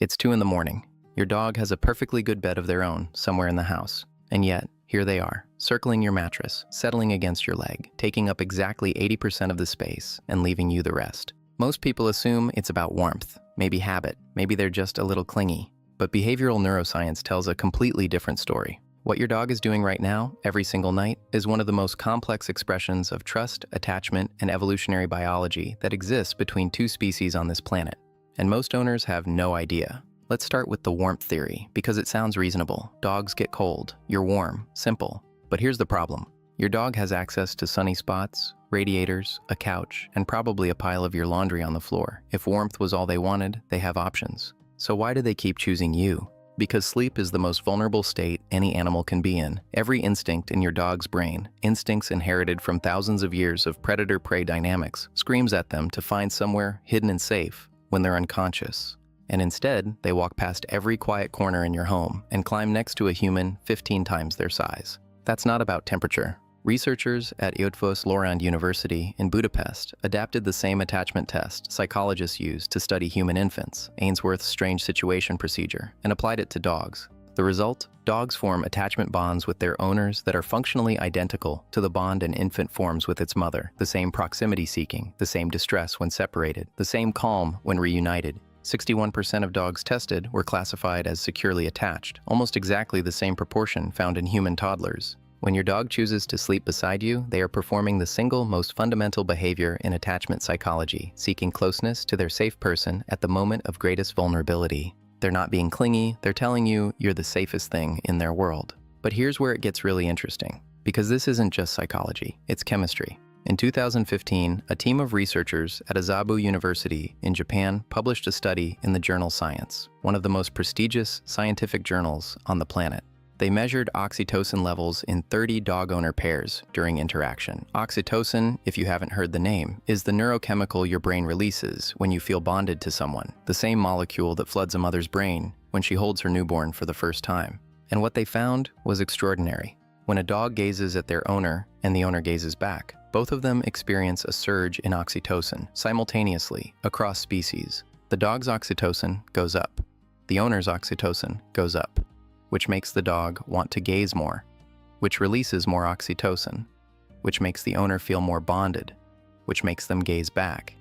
It's 2 in the morning. Your dog has a perfectly good bed of their own somewhere in the house. And yet, here they are, circling your mattress, settling against your leg, taking up exactly 80% of the space and leaving you the rest. Most people assume it's about warmth, maybe habit, maybe they're just a little clingy. But behavioral neuroscience tells a completely different story. What your dog is doing right now, every single night, is one of the most complex expressions of trust, attachment, and evolutionary biology that exists between two species on this planet. And most owners have no idea. Let's start with the warmth theory, because it sounds reasonable. Dogs get cold, you're warm, simple. But here's the problem. Your dog has access to sunny spots, radiators, a couch, and probably a pile of your laundry on the floor. If warmth was all they wanted, they have options. So why do they keep choosing you? Because sleep is the most vulnerable state any animal can be in. Every instinct in your dog's brain, instincts inherited from thousands of years of predator-prey dynamics, screams at them to find somewhere hidden and safe when they're unconscious. And instead, they walk past every quiet corner in your home and climb next to a human 15 times their size. That's not about temperature. Researchers at Eötvös Loránd University in Budapest adapted the same attachment test psychologists use to study human infants, Ainsworth's strange situation procedure, and applied it to dogs. The result? Dogs form attachment bonds with their owners that are functionally identical to the bond an infant forms with its mother. The same proximity seeking, the same distress when separated, the same calm when reunited. 61% of dogs tested were classified as securely attached, almost exactly the same proportion found in human toddlers. When your dog chooses to sleep beside you, they are performing the single most fundamental behavior in attachment psychology, seeking closeness to their safe person at the moment of greatest vulnerability. They're not being clingy, they're telling you you're the safest thing in their world. But here's where it gets really interesting, because this isn't just psychology, it's chemistry. In 2015, a team of researchers at Azabu University in Japan published a study in the journal Science, one of the most prestigious scientific journals on the planet. They measured oxytocin levels in 30 dog owner pairs during interaction. Oxytocin, if you haven't heard the name, is the neurochemical your brain releases when you feel bonded to someone, the same molecule that floods a mother's brain when she holds her newborn for the first time. And what they found was extraordinary. When a dog gazes at their owner and the owner gazes back, both of them experience a surge in oxytocin simultaneously across species. The dog's oxytocin goes up. The owner's oxytocin goes up, which makes the dog want to gaze more, which releases more oxytocin, which makes the owner feel more bonded, which makes them gaze back.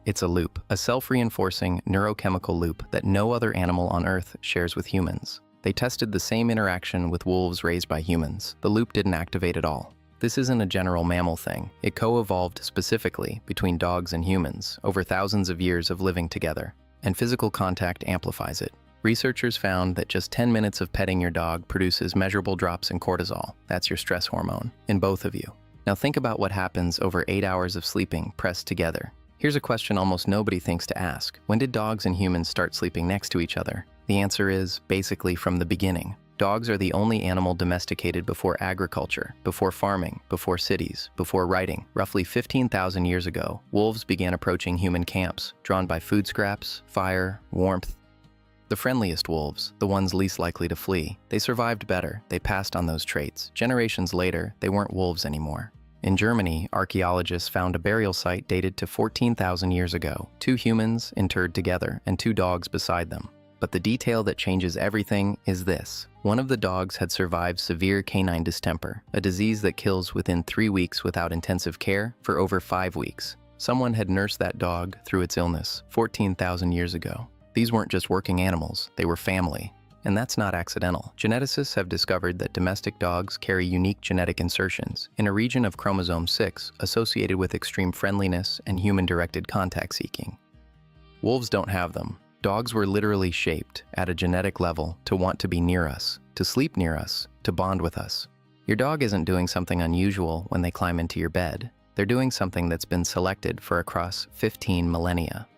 It's a loop, a self-reinforcing neurochemical loop that no other animal on Earth shares with humans. They tested the same interaction with wolves raised by humans. The loop didn't activate at all. This isn't a general mammal thing. It co-evolved specifically between dogs and humans over thousands of years of living together, and physical contact amplifies it. Researchers found that just 10 minutes of petting your dog produces measurable drops in cortisol, that's your stress hormone, in both of you. Now think about what happens over 8 hours of sleeping pressed together. Here's a question almost nobody thinks to ask. When did dogs and humans start sleeping next to each other? The answer is, basically from the beginning. Dogs are the only animal domesticated before agriculture, before farming, before cities, before writing. Roughly 15,000 years ago, wolves began approaching human camps, drawn by food scraps, fire, warmth. The friendliest wolves, the ones least likely to flee, they survived better, they passed on those traits. Generations later, they weren't wolves anymore. In Germany, archaeologists found a burial site dated to 14,000 years ago, 2 humans interred together and 2 dogs beside them. But the detail that changes everything is this. One of the dogs had survived severe canine distemper, a disease that kills within 3 weeks without intensive care for over 5 weeks. Someone had nursed that dog through its illness 14,000 years ago. These weren't just working animals, they were family. And that's not accidental. Geneticists have discovered that domestic dogs carry unique genetic insertions in a region of chromosome 6 associated with extreme friendliness and human-directed contact seeking. Wolves don't have them. Dogs were literally shaped at a genetic level to want to be near us, to sleep near us, to bond with us. Your dog isn't doing something unusual when they climb into your bed. They're doing something that's been selected for across 15 millennia.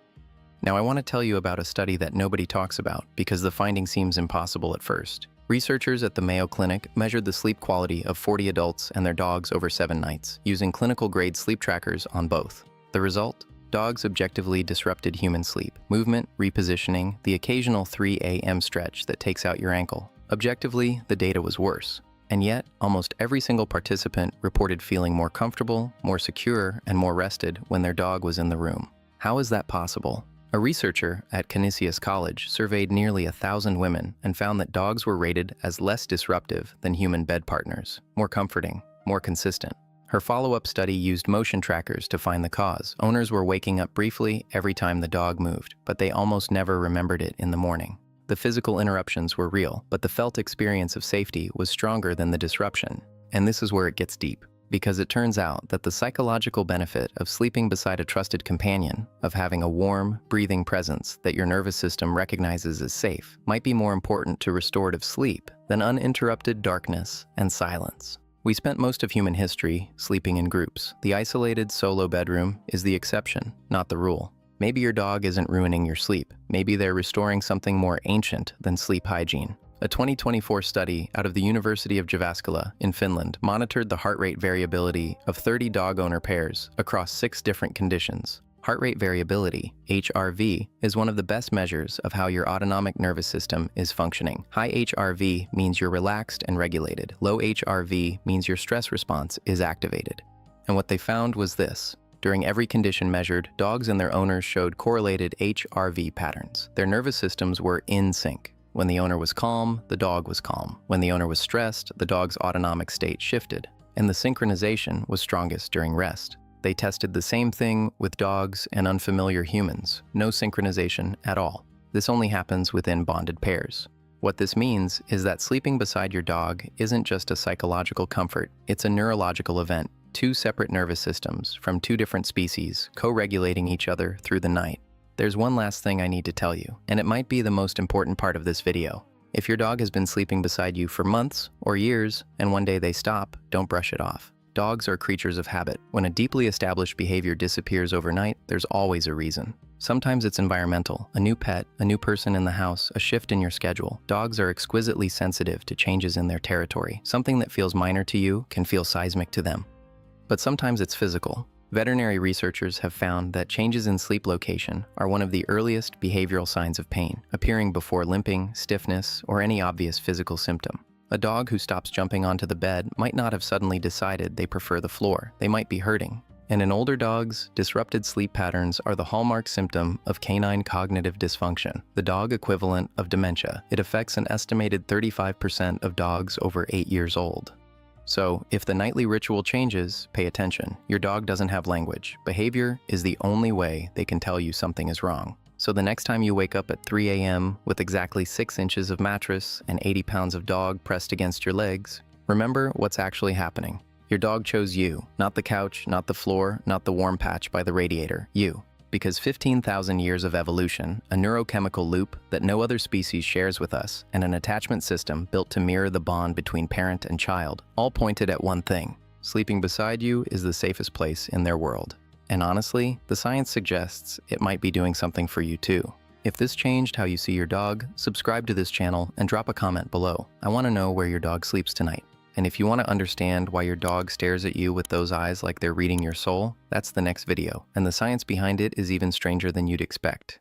Now I want to tell you about a study that nobody talks about because the finding seems impossible at first. Researchers at the Mayo Clinic measured the sleep quality of 40 adults and their dogs over 7 nights, using clinical-grade sleep trackers on both. The result? Dogs objectively disrupted human sleep. Movement, repositioning, the occasional 3 a.m. stretch that takes out your ankle. Objectively, the data was worse. And yet, almost every single participant reported feeling more comfortable, more secure, and more rested when their dog was in the room. How is that possible? A researcher at Canisius College surveyed nearly 1,000 women and found that dogs were rated as less disruptive than human bed partners, more comforting, more consistent. Her follow-up study used motion trackers to find the cause. Owners were waking up briefly every time the dog moved, but they almost never remembered it in the morning. The physical interruptions were real, but the felt experience of safety was stronger than the disruption. And this is where it gets deep, because it turns out that the psychological benefit of sleeping beside a trusted companion, of having a warm, breathing presence that your nervous system recognizes as safe, might be more important to restorative sleep than uninterrupted darkness and silence. We spent most of human history sleeping in groups. The isolated solo bedroom is the exception, not the rule. Maybe your dog isn't ruining your sleep. Maybe they're restoring something more ancient than sleep hygiene. A 2024 study out of the University of Jyväskylä in Finland monitored the heart rate variability of 30 dog owner pairs across 6 different conditions. Heart rate variability, HRV, is one of the best measures of how your autonomic nervous system is functioning. High HRV means you're relaxed and regulated. Low HRV means your stress response is activated. And what they found was this. During every condition measured, dogs and their owners showed correlated HRV patterns. Their nervous systems were in sync. When the owner was calm, the dog was calm. When the owner was stressed, the dog's autonomic state shifted. And the synchronization was strongest during rest. They tested the same thing with dogs and unfamiliar humans. No synchronization at all. This only happens within bonded pairs. What this means is that sleeping beside your dog isn't just a psychological comfort, it's a neurological event. 2 separate nervous systems from 2 different species co-regulating each other through the night. There's one last thing I need to tell you, and it might be the most important part of this video. If your dog has been sleeping beside you for months or years, and one day they stop, don't brush it off. Dogs are creatures of habit. When a deeply established behavior disappears overnight, there's always a reason. Sometimes it's environmental, a new pet, a new person in the house, a shift in your schedule. Dogs are exquisitely sensitive to changes in their territory. Something that feels minor to you can feel seismic to them. But sometimes it's physical. Veterinary researchers have found that changes in sleep location are one of the earliest behavioral signs of pain, appearing before limping, stiffness, or any obvious physical symptom. A dog who stops jumping onto the bed might not have suddenly decided they prefer the floor. They might be hurting. And in older dogs, disrupted sleep patterns are the hallmark symptom of canine cognitive dysfunction, the dog equivalent of dementia. It affects an estimated 35% of dogs over 8 years old. So, if the nightly ritual changes, pay attention. Your dog doesn't have language. Behavior is the only way they can tell you something is wrong. So the next time you wake up at 3 a.m. with exactly 6 inches of mattress and 80 pounds of dog pressed against your legs, remember what's actually happening. Your dog chose you, not the couch, not the floor, not the warm patch by the radiator, you. Because 15,000 years of evolution, a neurochemical loop that no other species shares with us, and an attachment system built to mirror the bond between parent and child, all pointed at one thing. Sleeping beside you is the safest place in their world. And honestly, the science suggests it might be doing something for you too. If this changed how you see your dog, subscribe to this channel and drop a comment below. I want to know where your dog sleeps tonight. And if you want to understand why your dog stares at you with those eyes like they're reading your soul, that's the next video. And the science behind it is even stranger than you'd expect.